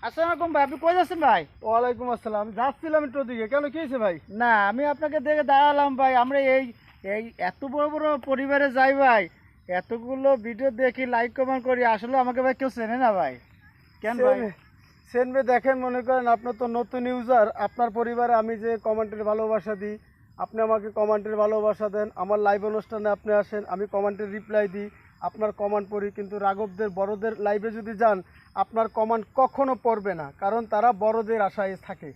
আসসালামু আলাইকুম ভাই, আপনি কই যাচ্ছেন ভাই? ওয়ালাইকুম আসসালাম। যাচ্ছিলাম একটু ওদিকে, কেন কি হয়েছে ভাই? না, আমি আপনাকে দেখে দাঁড়ালাম ভাই। আমরা এই এই এত বড় বড় পরিবারে যাই ভাই, এতগুলো ভিডিও দেখি, লাইক কমেন্ট করি, আসলে আমাকে ভাই কেউ চেনে না ভাই। কেন ভাই? সেনবে দেখেন, মনে করেন আপনার তো নতুন ইউজার, আপনার পরিবারে আমি যে কমেন্টের ভালোবাসা দিই, আপনি আমাকে কমেন্টের ভালোবাসা দেন, আমার লাইভ অনুষ্ঠানে আপনি আসেন, আমি কমেন্টের রিপ্লাই দিই, আপনার কমেন্ট পড়ি। কিন্তু রাঘবদের বড়দের লাইভে যদি যান, আপনার কমেন্ট কখনো পড়বে না, কারণ তারা বড়দের আশায় থাকে।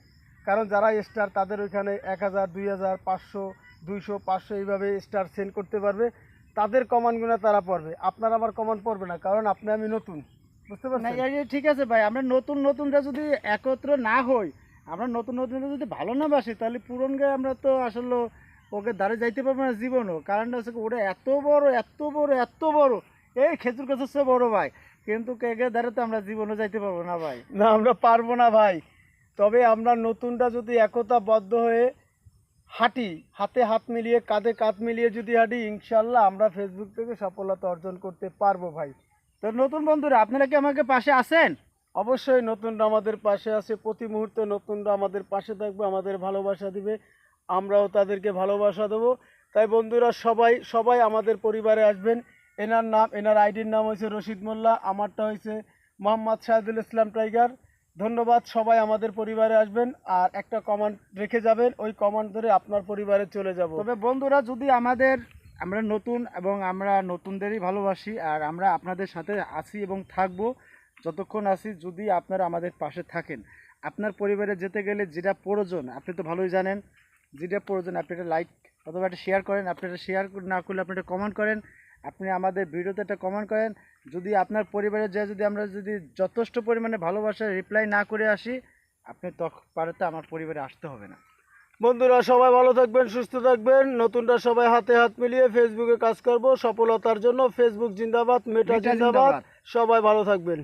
কারণ যারা স্টার তাদের ওইখানে 1000, 2000, 500, 200, 500 এইভাবে স্টার সেন্ড করতে পারবে, তাদের কমেন্টগুলো তারা পড়বে। আপনার আমার কমেন্ট পড়বে না, কারণ আপনি আমি নতুন, বুঝতে না, পারছেন? এই যে ঠিক আছে ভাই, আমরা নতুন নতুনরা যদি একত্র না হই, আমরা নতুন নতুনরা যদি ভালো না বাসি, তাহলে পুরনকে আমরা তো আসলে ওকে দ্বারে যাইতে পারবো না জীবনও। কারণটা হচ্ছে ওটা এত বড় এত বড় এত বড়, এই খেজুর গাছের চেয়ে বড় ভাই, কিন্তু কেকে দ্বারে তো আমরা জীবনও যাইতে পারবো না ভাই। না, আমরা পারবো না ভাই। তবে আমরা নতুনরা যদি একতাবদ্ধ হয়ে হাঁটি, হাতে হাত মিলিয়ে, কাঁধে কাঁধ মিলিয়ে যদি হাঁটি, ইনশাল্লাহ আমরা ফেসবুক থেকে সফলতা অর্জন করতে পারবো ভাই। তো নতুন বন্ধুরা, আপনারা কি আমাকে পাশে আছেন? অবশ্যই নতুনরা আমাদের পাশে আছে, প্রতি মুহূর্তে নতুনরা আমাদের পাশে থাকবে, আমাদের ভালোবাসা দিবে, আমরাও তাদেরকে ভালোবাসা দেবো। তাই বন্ধুরা, সবাই সবাই আমাদের পরিবারে আসবেন। এনার আইডির নাম হয়েছে রশিদ মোল্লা, আমারটা হয়েছে মোহাম্মদ শাহিদুল ইসলাম টাইগার। ধন্যবাদ, সবাই আমাদের পরিবারে আসবেন, আর একটা কমেন্ট রেখে যাবেন, ওই কমেন্ট ধরে আপনার পরিবারে চলে যাব। তবে বন্ধুরা, যদি আমরা নতুন এবং আমরা নতুনদেরই ভালোবাসি, আর আমরা আপনাদের সাথে আছি এবং থাকবো যতক্ষণ আছি। যদি আপনারা আমাদের পাশে থাকেন, আপনার পরিবারে যেতে গেলে যেটা প্রয়োজন আপনি তো ভালোই জানেন, যেটা প্রয়োজন আপনি একটা লাইক অথবা একটা শেয়ার করেন। আপনি একটা শেয়ার না করলে আপনি একটা কমেন্ট করেন, আপনি আমাদের ভিডিওতে একটা কমেন্ট করেন। যদি আপনার পরিবারে যায়, যদি আমরা যদি যথেষ্ট পরিমাণে ভালোবাসার রিপ্লাই না করে আসি, আপনি তখন পারে আমার পরিবারে আসতে হবে না। বন্ধুরা, সবাই ভালো থাকবেন, সুস্থ থাকবেন। নতুনরা সবাই হাতে হাত মিলিয়ে ফেসবুকে কাজ করব সফলতার জন্য। ফেসবুক জিন্দাবাদ, মেটা জিন্দাবাদ। সবাই ভালো থাকবেন।